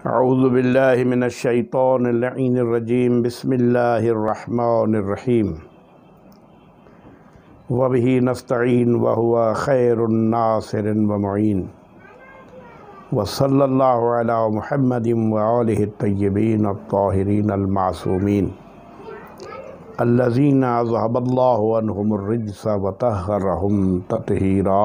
اعوذ باللہ من الشیطان اللعین الرجیم بسم اللہ الرحمن الرحیم وبہ نستعین وہو خیر ناصر ومعین وصلی اللہ علی محمد وآلہ الطیبین الطاہرین المعصومین الذین اذھب اللہ عنہم الرجس وطہرہم تطہیرا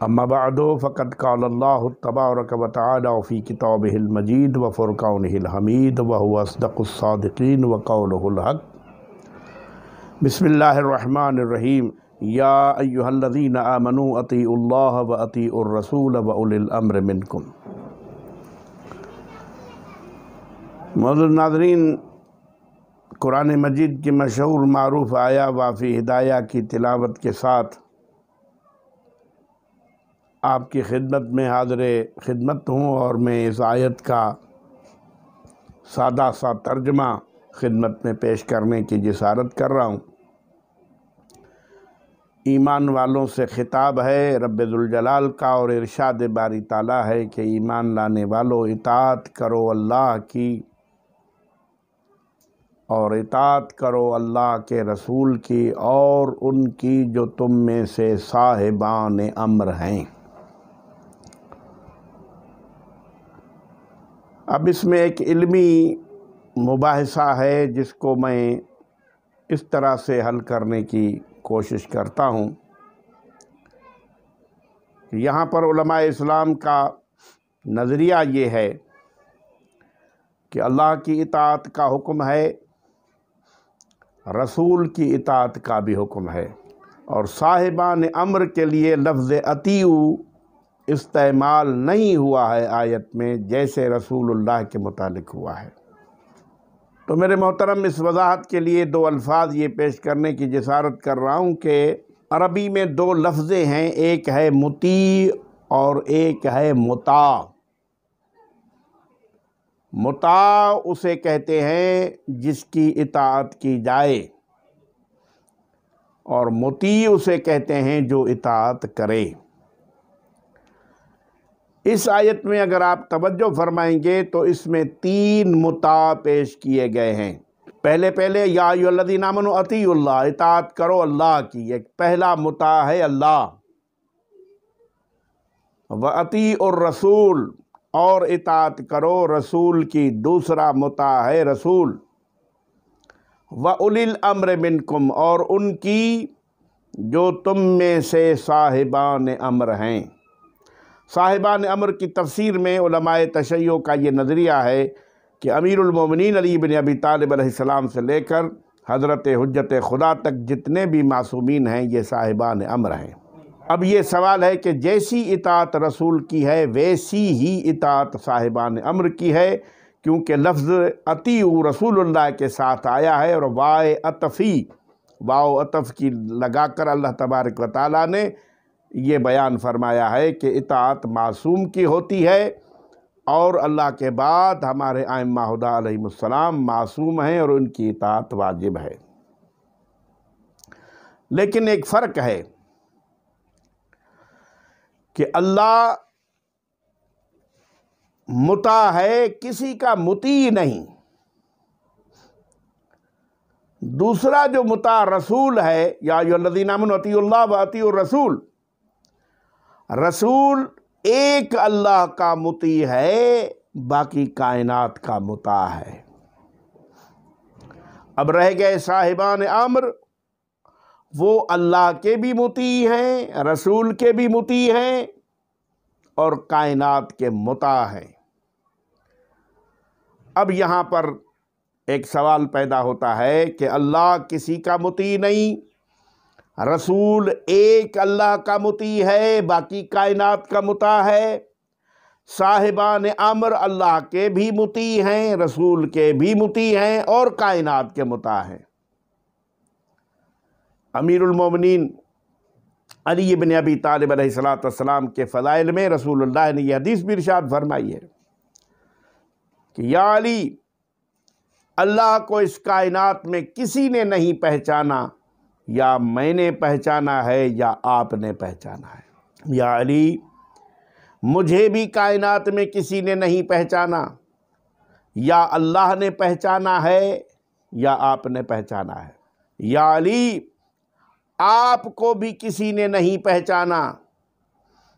اما بعد فقد قال اللہ تبارک و تعالی فی کتابہ المجید وفرقانہ الحمید وہو اصدق الصادقین وقولہ الحق بسم اللہ الرحمن الرحیم یا ایہا الذین آمنوا اطیعوا اللہ واطیعوا الرسول واولی الامر منکم۔ معزز ناظرین، قرآن مجید کی مشہور معروف آیا وافی ہدایہ کی تلاوت کے ساتھ آپ کی خدمت میں حاضر خدمت ہوں، اور میں اس آیت کا سادہ سا ترجمہ خدمت میں پیش کرنے کی جسارت کر رہا ہوں۔ ایمان والوں سے خطاب ہے رب ذوالجلال کا، اور ارشاد باری تعالیٰ ہے کہ ایمان لانے والوں اطاعت کرو اللہ کی، اور اطاعت کرو اللہ کے رسول کی اور ان کی جو تم میں سے صاحبان امر ہیں۔ اب اس میں ایک علمی مباحثہ ہے جس کو میں اس طرح سے حل کرنے کی کوشش کرتا ہوں۔ یہاں پر علماء اسلام کا نظریہ یہ ہے کہ اللہ کی اطاعت کا حکم ہے، رسول کی اطاعت کا بھی حکم ہے، اور صاحبان امر کے لیے لفظ اطیعوا استعمال نہیں ہوا ہے آیت میں، جیسے رسول اللہ کے متعلق ہوا ہے۔ تو میرے محترم، اس وضاحت کے لیے دو الفاظ یہ پیش کرنے کی جسارت کر رہا ہوں کہ عربی میں دو لفظیں ہیں، ایک ہے مطیع اور ایک ہے مطاع۔ مطاع اسے کہتے ہیں جس کی اطاعت کی جائے، اور مطیع اسے کہتے ہیں جو اطاعت کرے۔ اس آیت میں اگر آپ توجہ فرمائیں گے تو اس میں تین مطاع پیش کیے گئے ہیں۔ پہلے یا ایھا الذین آمنوا اطیعوا اللہ، اطاعت کرو اللہ کی، ایک پہلا مطاع ہے اللہ۔ واطیعوا الرسول، اور اطاعت کرو رسول کی، دوسرا مطاع ہے رسول۔ واولی الامر منکم، اور ان کی جو تم میں سے صاحبان امر ہیں۔ صاحبان امر کی تفسیر میں علماء تشیع کا یہ نظریہ ہے کہ امیر المومنین علی بن ابی طالب علیہ السلام سے لے کر حضرت حجت خدا تک جتنے بھی معصومین ہیں یہ صاحبان امر ہیں۔ اب یہ سوال ہے کہ جیسی اطاعت رسول کی ہے ویسی ہی اطاعت صاحبان امر کی ہے، کیونکہ لفظ اطیعوا رسول اللہ کے ساتھ آیا ہے، اور واو عطف کی لگا کر اللہ تبارک و تعالیٰ نے یہ بیان فرمایا ہے کہ اطاعت معصوم کی ہوتی ہے، اور اللہ کے بعد ہمارے ائمہ ہدی علیہم السلام معصوم ہیں اور ان کی اطاعت واجب ہے۔ لیکن ایک فرق ہے کہ اللہ مطاع ہے، کسی کا مطیع نہیں۔ دوسرا جو مطاع رسول ہے، یا ایھا الذین آمنوا اطیعوا اللہ واطیعوا الرسول، رسول ایک اللہ کا مطیع ہے، باقی کائنات کا مطاع ہے۔ اب رہ گئے صاحبان امر، وہ اللہ کے بھی مطیع ہیں، رسول کے بھی مطیع ہیں، اور کائنات کے مطاع ہیں۔ اب یہاں پر ایک سوال پیدا ہوتا ہے کہ اللہ کسی کا مطیع نہیں، رسول ایک اللہ کا مطیع ہے، باقی کائنات کا مطاع ہے، صاحبان امر اللہ کے بھی مطیع ہیں، رسول کے بھی مطیع ہیں، اور کائنات کے مطاع ہیں۔ امیر المومنین علی بن ابی طالب علیہ السلام کے فضائل میں رسول اللہ نے یہ حدیث بھی ارشاد فرمائی ہے کہ یا علی، اللہ کو اس کائنات میں کسی نے نہیں پہچانا، یا میں نے پہچانا ہے یا آپ نے پہچانا ہے۔ یا علی، مجھے بھی کائنات میں کسی نے نہیں پہچانا، یا اللہ نے پہچانا ہے یا آپ نے پہچانا ہے۔ یا علی، آپ کو بھی کسی نے نہیں پہچانا،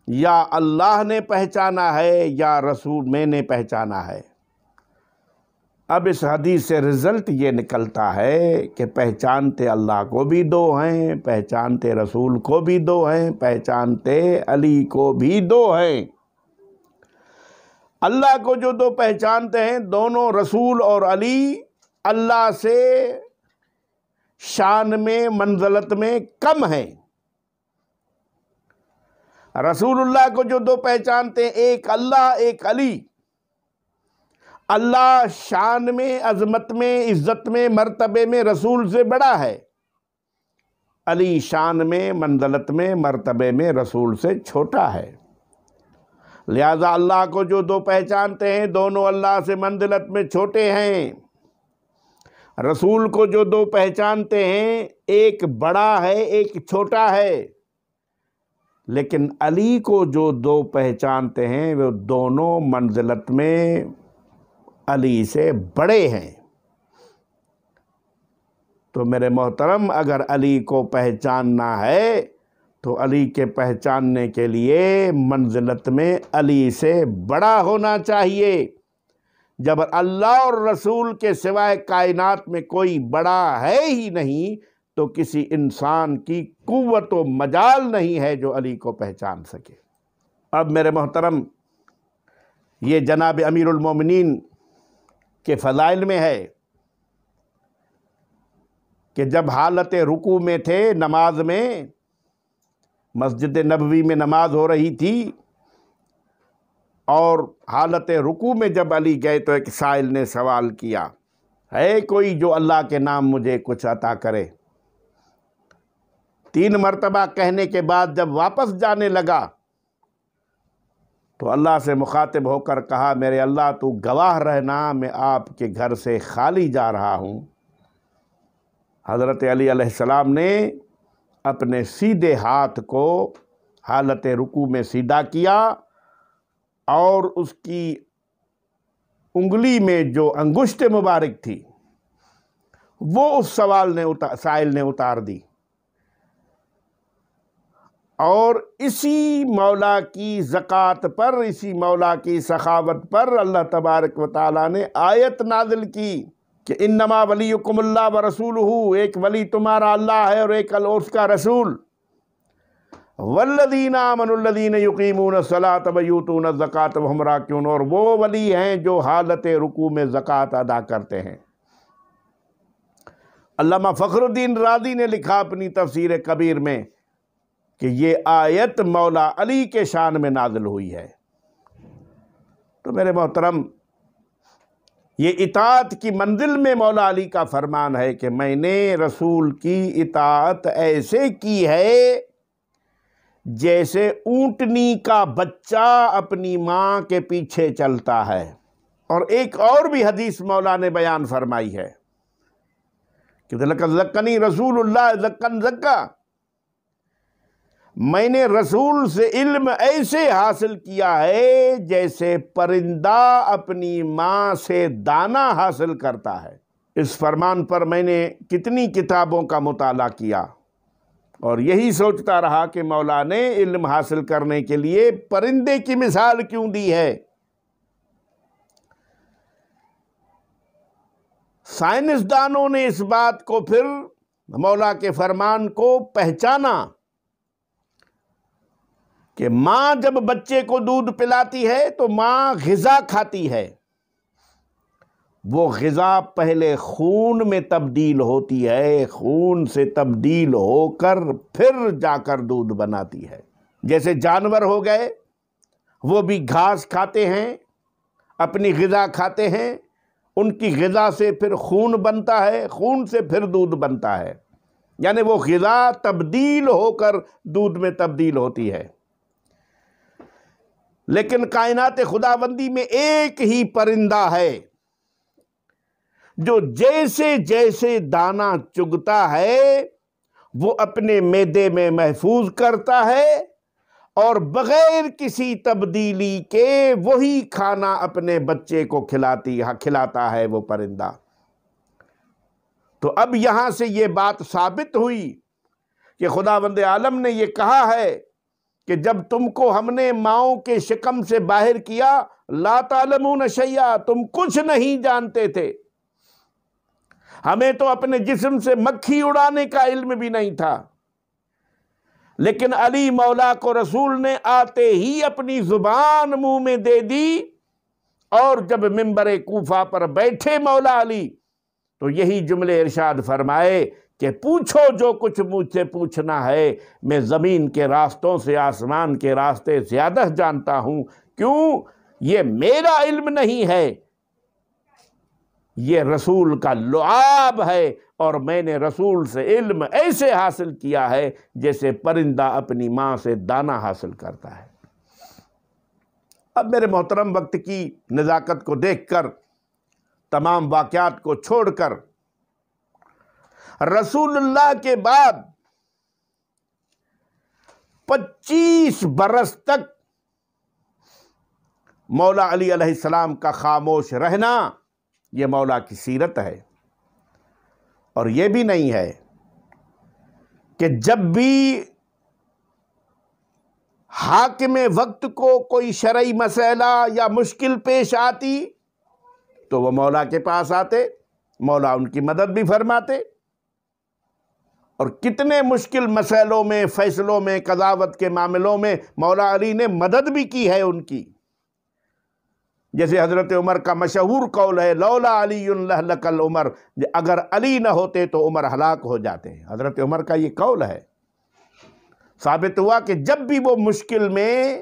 یا اللہ نے پہچانا ہے یا رسول میں نے پہچانا ہے۔ اب اس حدیث سے رزلٹ یہ نکلتا ہے کہ پہچانتے اللہ کو بھی دو ہیں، پہچانتے رسول کو بھی دو ہیں، پہچانتے علی کو بھی دو ہیں۔ اللہ کو جو دو پہچانتے ہیں، دونوں رسول اور علی اللہ سے شان میں منزلت میں کم ہیں۔ رسول اللہ کو جو دو پہچانتے ہیں، ایک اللہ ایک علی۔ اللہ شان میں، عظمت میں، عزت میں، مرتبے میں رسول سے بڑا ہے، علی شان میں، منزلت میں، مرتبے میں رسول سے چھوٹا ہے۔ لہذا اللہ کو جو دو پہچانتے ہیں، دونوں اللہ سے منزلت میں چھوٹے ہیں۔ رسول کو جو دو پہچانتے ہیں، ایک بڑا ہے ایک چھوٹا ہے۔ لیکن علی کو جو دو پہچانتے ہیں، وہ دونوں منزلت میں علی سے بڑے ہیں۔ تو میرے محترم، اگر علی کو پہچاننا ہے تو علی کے پہچاننے کے لیے منزلت میں علی سے بڑا ہونا چاہیے۔ جب اللہ اور رسول کے سوائے کائنات میں کوئی بڑا ہے ہی نہیں، تو کسی انسان کی قوت و مجال نہیں ہے جو علی کو پہچان سکے۔ اب میرے محترم، یہ جناب امیر المومنین کے فضائل میں ہے کہ جب حالت رکوع میں تھے، نماز میں، مسجد نبوی میں نماز ہو رہی تھی، اور حالت رکوع میں جب علی گئے تو ایک سائل نے سوال کیا، ہے کوئی جو اللہ کے نام مجھے کچھ عطا کرے؟ 3 مرتبہ کہنے کے بعد جب واپس جانے لگا تو اللہ سے مخاطب ہو کر کہا، میرے اللہ تو گواہ رہنا، میں آپ کے گھر سے خالی جا رہا ہوں۔ حضرت علی علیہ السلام نے اپنے سیدھے ہاتھ کو حالت رکوع میں سیدھا کیا، اور اس کی انگلی میں جو انگشت مبارک تھی وہ اس سائل نے اتار دی، اور اسی مولا کی زکوٰۃ پر، اسی مولا کی سخاوت پر اللہ تبارک و تعالیٰ نے آیت نازل کی کہ انما ولیکم اللہ ورسولہ، ایک ولی تمہارا اللہ ہے اور ایک اس کا رسول۔ والذین آمنوا الذین یقیمون الصلاۃ ویؤتون الزکاۃ وہم راکعون، اور وہ ولی ہیں جو حالت رکوع میں زکوٰۃ ادا کرتے ہیں۔ علامہ فخر الدین رازی نے لکھا اپنی تفسیر کبیر میں کہ یہ آیت مولا علی کے شان میں نازل ہوئی ہے۔ تو میرے محترم، یہ اطاعت کی منزل میں مولا علی کا فرمان ہے کہ میں نے رسول کی اطاعت ایسے کی ہے جیسے اونٹنی کا بچہ اپنی ماں کے پیچھے چلتا ہے۔ اور ایک اور بھی حدیث مولا نے بیان فرمائی ہے کہ لَقَدْ زَكَّنِي رسول اللہ زَكًّا زَكَّا، میں نے رسول سے علم ایسے حاصل کیا ہے جیسے پرندہ اپنی ماں سے دانہ حاصل کرتا ہے۔ اس فرمان پر میں نے کتنی کتابوں کا مطالعہ کیا، اور یہی سوچتا رہا کہ مولا نے علم حاصل کرنے کے لیے پرندے کی مثال کیوں دی ہے۔ سائنسدانوں نے اس بات کو پھر مولا کے فرمان کو پہچانا کہ ماں جب بچے کو دودھ پلاتی ہے تو ماں غذا کھاتی ہے، وہ غذا پہلے خون میں تبدیل ہوتی ہے، خون سے تبدیل ہو کر پھر جا کر دودھ بناتی ہے۔ جیسے جانور ہو گئے، وہ بھی گھاس کھاتے ہیں، اپنی غذا کھاتے ہیں، ان کی غذا سے پھر خون بنتا ہے، خون سے پھر دودھ بنتا ہے، یعنی وہ غذا تبدیل ہو کر دودھ میں تبدیل ہوتی ہے۔ لیکن کائنات خداوندی میں ایک ہی پرندہ ہے جو جیسے جیسے دانہ چگتا ہے وہ اپنے معدے میں محفوظ کرتا ہے، اور بغیر کسی تبدیلی کے وہی کھانا اپنے بچے کو کھلاتا ہے وہ پرندہ۔ تو اب یہاں سے یہ بات ثابت ہوئی کہ خداوند عالم نے یہ کہا ہے کہ جب تم کو ہم نے ماؤں کے شکم سے باہر کیا، لا تعلمون شیئا، تم کچھ نہیں جانتے تھے، ہمیں تو اپنے جسم سے مکھی اڑانے کا علم بھی نہیں تھا، لیکن علی مولا کو رسول نے آتے ہی اپنی زبان منہ میں دے دی، اور جب منبر کوفہ پر بیٹھے مولا علی تو یہی جملے ارشاد فرمائے کہ پوچھو جو کچھ مجھ سے پوچھنا ہے، میں زمین کے راستوں سے آسمان کے راستے زیادہ جانتا ہوں، کیوں؟ یہ میرا علم نہیں ہے، یہ رسول کا لعاب ہے، اور میں نے رسول سے علم ایسے حاصل کیا ہے جیسے پرندہ اپنی ماں سے دانہ حاصل کرتا ہے۔ اب میرے محترم، وقت کی نزاکت کو دیکھ کر، تمام واقعات کو چھوڑ کر، رسول اللہ کے بعد 25 برس تک مولا علی علیہ السلام کا خاموش رہنا یہ مولا کی سیرت ہے۔ اور یہ بھی نہیں ہے کہ جب بھی حاکم وقت کو کوئی شرعی مسئلہ یا مشکل پیش آتی تو وہ مولا کے پاس آتے، مولا ان کی مدد بھی فرماتے، اور کتنے مشکل مسئلوں میں، فیصلوں میں، قضاوت کے معاملوں میں مولا علی نے مدد بھی کی ہے ان کی۔ جیسے حضرت عمر کا مشہور قول ہے، لولا علی لہلک العمر، اگر علی نہ ہوتے تو عمر ہلاک ہو جاتے ہیں۔ حضرت عمر کا یہ قول ہے۔ ثابت ہوا کہ جب بھی وہ مشکل میں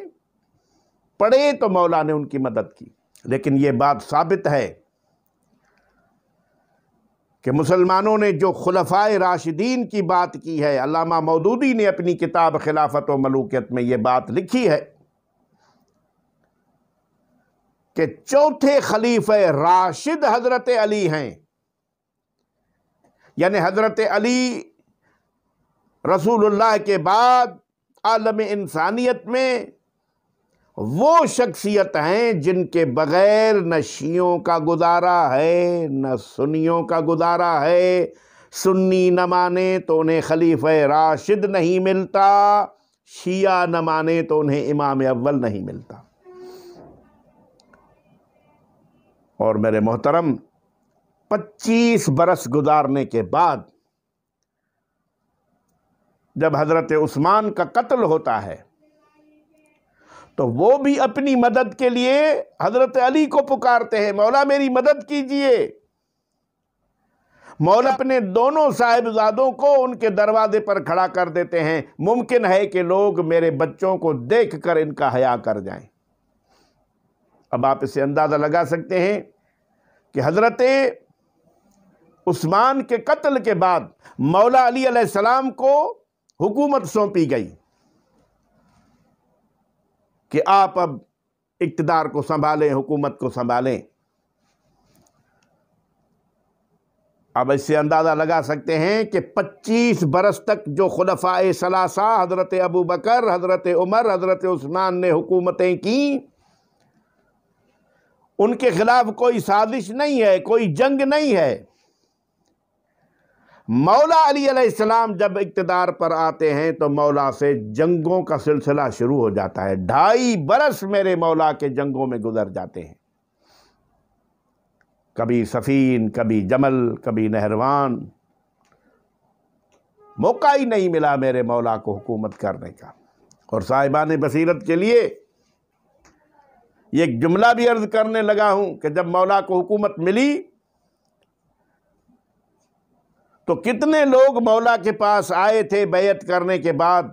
پڑے تو مولا نے ان کی مدد کی۔ لیکن یہ بات ثابت ہے کہ مسلمانوں نے جو خلفائے راشدین کی بات کی ہے، علامہ مودودی نے اپنی کتاب خلافت و ملوکیت میں یہ بات لکھی ہے کہ چوتھے خلیفہ راشد حضرت علی ہیں، یعنی حضرت علی رسول اللہ کے بعد عالم انسانیت میں وہ شخصیت ہیں جن کے بغیر نہ شیعوں کا گزارا ہے نہ سنیوں کا گزارا ہے۔ سنی نہ مانے تو انہیں خلیفہ راشد نہیں ملتا، شیعہ نہ مانے تو انہیں امام اول نہیں ملتا۔ اور میرے محترم، 25 برس گزارنے کے بعد جب حضرت عثمان کا قتل ہوتا ہے تو وہ بھی اپنی مدد کے لیے حضرت علی کو پکارتے ہیں، مولا میری مدد کیجئے۔ مولا اپنے دونوں صاحبزادوں کو ان کے دروازے پر کھڑا کر دیتے ہیں، ممکن ہے کہ لوگ میرے بچوں کو دیکھ کر ان کا حیا کر جائیں۔ اب آپ اسے اندازہ لگا سکتے ہیں کہ حضرت عثمان کے قتل کے بعد مولا علی علیہ السلام کو حکومت سونپی گئی کہ آپ اب اقتدار کو سنبھالیں، حکومت کو سنبھالیں۔ اب اس سے اندازہ لگا سکتے ہیں کہ 25 برس تک جو خلفائے ثلاثہ حضرت ابوبکر، حضرت عمر، حضرت عثمان نے حکومتیں کی، ان کے خلاف کوئی سازش نہیں ہے، کوئی جنگ نہیں ہے۔ مولا علی علیہ السلام جب اقتدار پر آتے ہیں تو مولا سے جنگوں کا سلسلہ شروع ہو جاتا ہے۔ 2.5 برس میرے مولا کے جنگوں میں گزر جاتے ہیں، کبھی صفین، کبھی جمل، کبھی نہروان۔ موقع ہی نہیں ملا میرے مولا کو حکومت کرنے کا۔ اور صاحبان بصیرت کے لیے یہ ایک جملہ بھی عرض کرنے لگا ہوں کہ جب مولا کو حکومت ملی تو کتنے لوگ مولا کے پاس آئے تھے بیعت کرنے کے بعد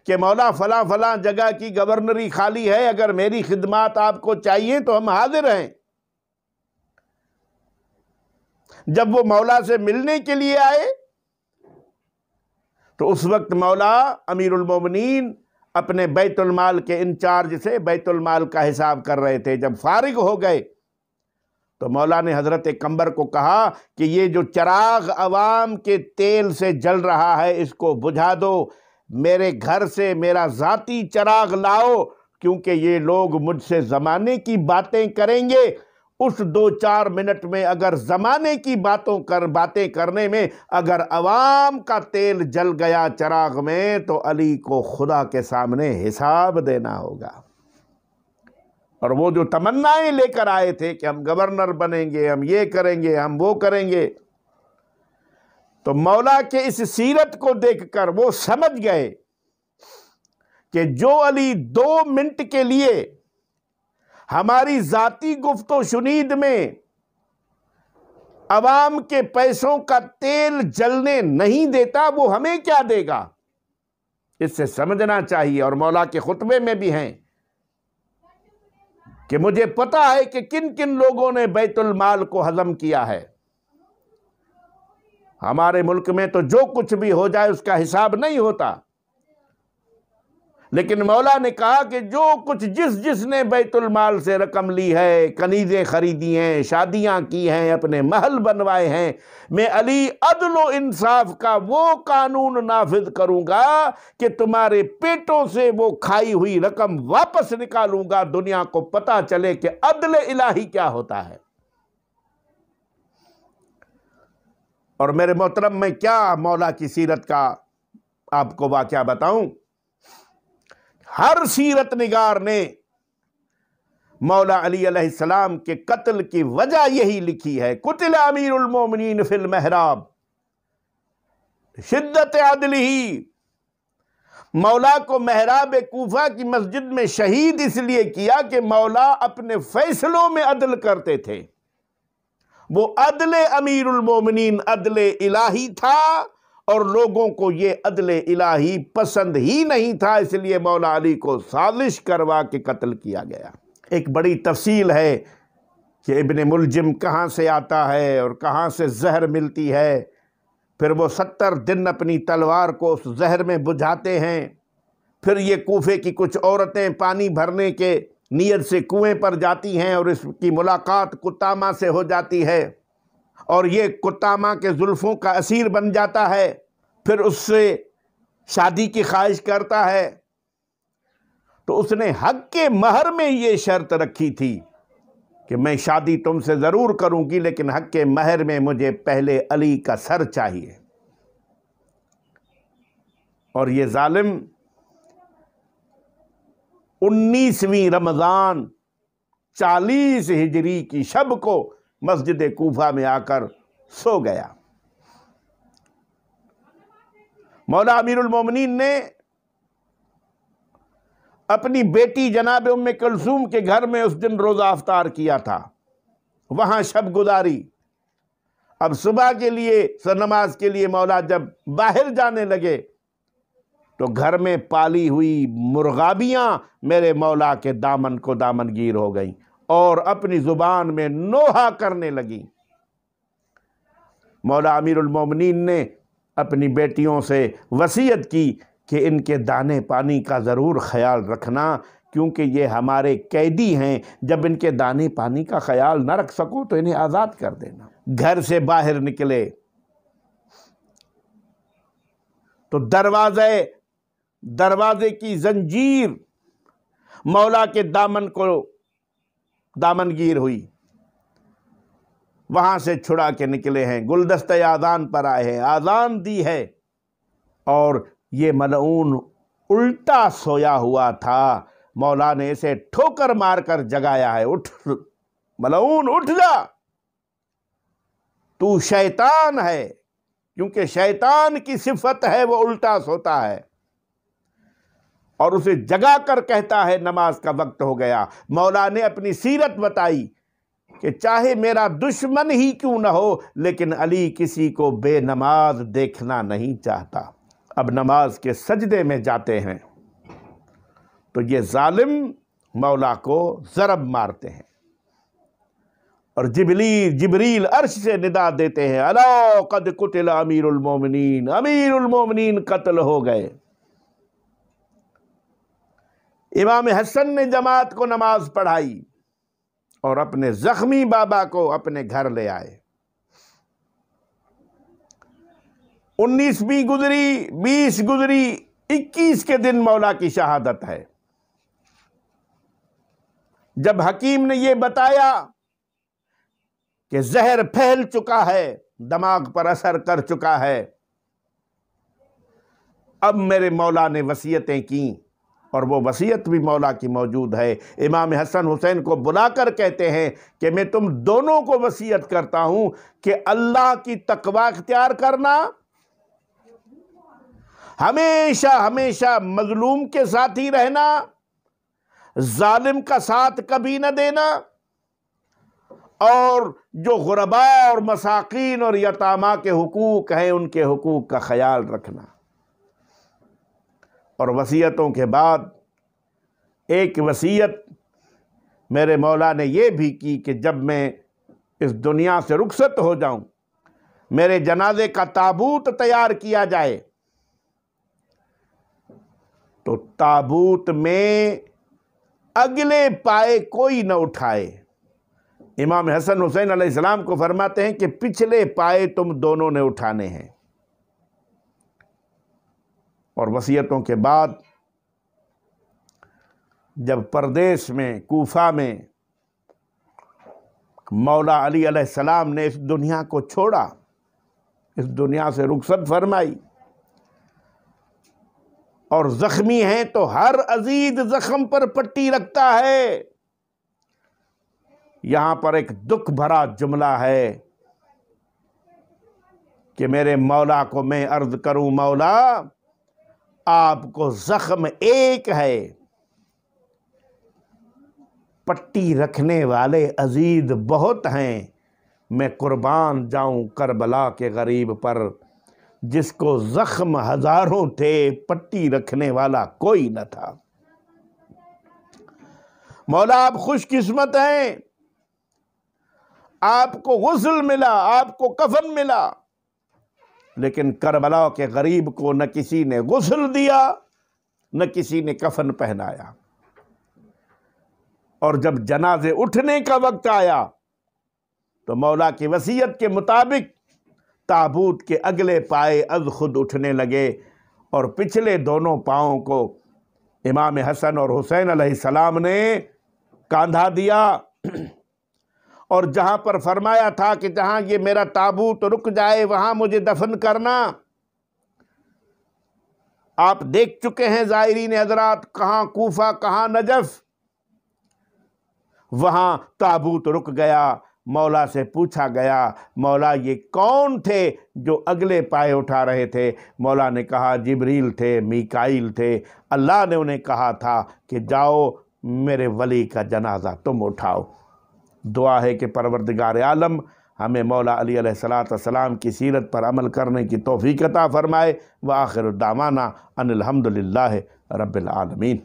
کہ مولا فلاں فلاں جگہ کی گورنری خالی ہے، اگر میری خدمات آپ کو چاہیے تو ہم حاضر ہیں۔ جب وہ مولا سے ملنے کے لیے آئے تو اس وقت مولا امیر المومنین اپنے بیت المال کے انچارج سے بیت المال کا حساب کر رہے تھے۔ جب فارغ ہو گئے تو مولا نے حضرت قمبر کو کہا کہ یہ جو چراغ عوام کے تیل سے جل رہا ہے اس کو بجھا دو، میرے گھر سے میرا ذاتی چراغ لاؤ، کیونکہ یہ لوگ مجھ سے زمانے کی باتیں کریں گے۔ اس 2-4 منٹ میں اگر زمانے کی باتیں کرنے میں اگر عوام کا تیل جل گیا چراغ میں، تو علی کو خدا کے سامنے حساب دینا ہوگا۔ اور وہ جو تمنائیں لے کر آئے تھے کہ ہم گورنر بنیں گے، ہم یہ کریں گے، ہم وہ کریں گے، تو مولا کے اس سیرت کو دیکھ کر وہ سمجھ گئے کہ جو علی 2 منٹ کے لیے ہماری ذاتی گفت و شنید میں عوام کے پیسوں کا تیل جلنے نہیں دیتا، وہ ہمیں کیا دے گا؟ اس سے سمجھنا چاہیے۔ اور مولا کے خطبے میں بھی ہیں کہ مجھے پتا ہے کہ کن کن لوگوں نے بیت المال کو ہضم کیا ہے۔ ہمارے ملک میں تو جو کچھ بھی ہو جائے اس کا حساب نہیں ہوتا، لیکن مولا نے کہا کہ جو کچھ جس نے بیت المال سے رقم لی ہے، کنیزیں خریدی ہیں، شادیاں کی ہیں، اپنے محل بنوائے ہیں، میں علی عدل و انصاف کا وہ قانون نافذ کروں گا کہ تمہارے پیٹوں سے وہ کھائی ہوئی رقم واپس نکالوں گا، دنیا کو پتا چلے کہ عدل الہی کیا ہوتا ہے۔ اور میرے محترم، میں کیا مولا کی سیرت کا آپ کو واقعہ بتاؤں؟ ہر سیرت نگار نے مولا علی علیہ السلام کے قتل کی وجہ یہی لکھی ہے، قتل امیر المومنین فی المحراب شدت عدلہ۔ مولا کو محراب کوفہ کی مسجد میں شہید اس لیے کیا کہ مولا اپنے فیصلوں میں عدل کرتے تھے۔ وہ عدل امیر المومنین عدل الہی تھا، اور لوگوں کو یہ عدل الہی پسند ہی نہیں تھا، اس لیے مولا علی کو سازش کروا کے قتل کیا گیا۔ ایک بڑی تفصیل ہے کہ ابن ملجم کہاں سے آتا ہے اور کہاں سے زہر ملتی ہے، پھر وہ 70 دن اپنی تلوار کو اس زہر میں بجھاتے ہیں، پھر یہ کوفے کی کچھ عورتیں پانی بھرنے کے نیت سے کنویں پر جاتی ہیں اور اس کی ملاقات قطامہ سے ہو جاتی ہے، اور یہ قطامہ کے زلفوں کا اسیر بن جاتا ہے، پھر اس سے شادی کی خواہش کرتا ہے۔ تو اس نے حق کے مہر میں یہ شرط رکھی تھی کہ میں شادی تم سے ضرور کروں گی، لیکن حق کے مہر میں مجھے پہلے علی کا سر چاہیے۔ اور یہ ظالم 19ویں رمضان 40 ہجری کی شب کو مسجد کوفہ میں آ کر سو گیا۔ مولا امیر المومنین نے اپنی بیٹی جناب ام کلثوم کے گھر میں اس دن روزہ افطار کیا تھا، وہاں شب گزاری۔ اب صبح کے لیے نماز کے لیے مولا جب باہر جانے لگے تو گھر میں پالی ہوئی مرغابیاں میرے مولا کے دامن کو دامن گیر ہو گئیں اور اپنی زبان میں نوحہ کرنے لگیں۔ مولا امیر المومنین نے اپنی بیٹیوں سے وصیت کی کہ ان کے دانے پانی کا ضرور خیال رکھنا، کیونکہ یہ ہمارے قیدی ہیں، جب ان کے دانے پانی کا خیال نہ رکھ سکو تو انہیں آزاد کر دینا۔ گھر سے باہر نکلے تو دروازے کی زنجیر مولا کے دامن کو دامن گیر ہوئی، وہاں سے چھڑا کے نکلے ہیں، گلدستہ آذان پر آئے ہیں، آذان دی ہے، اور یہ ملعون الٹا سویا ہوا تھا۔ مولا نے اسے ٹھوکر مار کر جگایا ہے، اٹھ ملعون، اٹھ جا، تو شیطان ہے، کیونکہ شیطان کی صفت ہے وہ الٹا سوتا ہے، اور اسے جگا کر کہتا ہے نماز کا وقت ہو گیا۔ مولا نے اپنی سیرت بتائی کہ چاہے میرا دشمن ہی کیوں نہ ہو، لیکن علی کسی کو بے نماز دیکھنا نہیں چاہتا۔ اب نماز کے سجدے میں جاتے ہیں تو یہ ظالم مولا کو ضرب مارتے ہیں، اور جبریل عرش سے ندا دیتے ہیں، الا قد قتل امیر المومنین، امیر المومنین قتل ہو گئے۔ امام حسن نے جماعت کو نماز پڑھائی اور اپنے زخمی بابا کو اپنے گھر لے آئے۔ 19ویں گزری، 20 گزری، 21 کے دن مولا کی شہادت ہے۔ جب حکیم نے یہ بتایا کہ زہر پھیل چکا ہے، دماغ پر اثر کر چکا ہے، اب میرے مولا نے وصیتیں کیں، اور وہ وصیت بھی مولا کی موجود ہے۔ امام حسن حسین کو بلا کر کہتے ہیں کہ میں تم دونوں کو وصیت کرتا ہوں کہ اللہ کی تقوی اختیار کرنا، ہمیشہ ہمیشہ مظلوم کے ساتھ ہی رہنا، ظالم کا ساتھ کبھی نہ دینا، اور جو غرباء اور مساکین اور یتامہ کے حقوق ہیں ان کے حقوق کا خیال رکھنا۔ اور وصیتوں کے بعد ایک وصیت میرے مولا نے یہ بھی کی کہ جب میں اس دنیا سے رخصت ہو جاؤں، میرے جنازے کا تابوت تیار کیا جائے، تو تابوت میں اگلے پائے کوئی نہ اٹھائے۔ امام حسن حسین علیہ السلام کو فرماتے ہیں کہ پچھلے پائے تم دونوں نے اٹھانے ہیں۔ اور وصیتوں کے بعد جب پردیس میں کوفہ میں مولا علی علیہ السلام نے اس دنیا کو چھوڑا، اس دنیا سے رخصت فرمائی، اور زخمی ہیں تو ہر عزیز زخم پر پٹی رکھتا ہے، یہاں پر ایک دکھ بھرا جملہ ہے کہ میرے مولا کو میں عرض کروں، مولا آپ کو زخم ایک ہے، پٹی رکھنے والے عزیز بہت ہیں، میں قربان جاؤں کربلا کے غریب پر، جس کو زخم ہزاروں تھے پٹی رکھنے والا کوئی نہ تھا۔ مولا آپ خوش قسمت ہیں، آپ کو غسل ملا، آپ کو کفن ملا، لیکن کربلا کے غریب کو نہ کسی نے غسل دیا، نہ کسی نے کفن پہنایا۔ اور جب جنازے اٹھنے کا وقت آیا تو مولا کی وصیت کے مطابق تابوت کے اگلے پائے از خود اٹھنے لگے، اور پچھلے دونوں پاؤں کو امام حسن اور حسین علیہ السلام نے کاندھا دیا، اور جہاں پر فرمایا تھا کہ جہاں یہ میرا تابوت رک جائے وہاں مجھے دفن کرنا، آپ دیکھ چکے ہیں زائرین حضرات، کہاں کوفہ کہاں نجف، وہاں تابوت رک گیا۔ مولا سے پوچھا گیا، مولا یہ کون تھے جو اگلے پائے اٹھا رہے تھے؟ مولا نے کہا جبریل تھے، میکائیل تھے، اللہ نے انہیں کہا تھا کہ جاؤ میرے ولی کا جنازہ تم اٹھاؤ۔ دعا ہے کہ پروردگار عالم ہمیں مولا علی علیہ السلام کی سیرت پر عمل کرنے کی توفیق عطا فرمائے۔ وآخر دعوانا ان الحمد للہ رب العالمین۔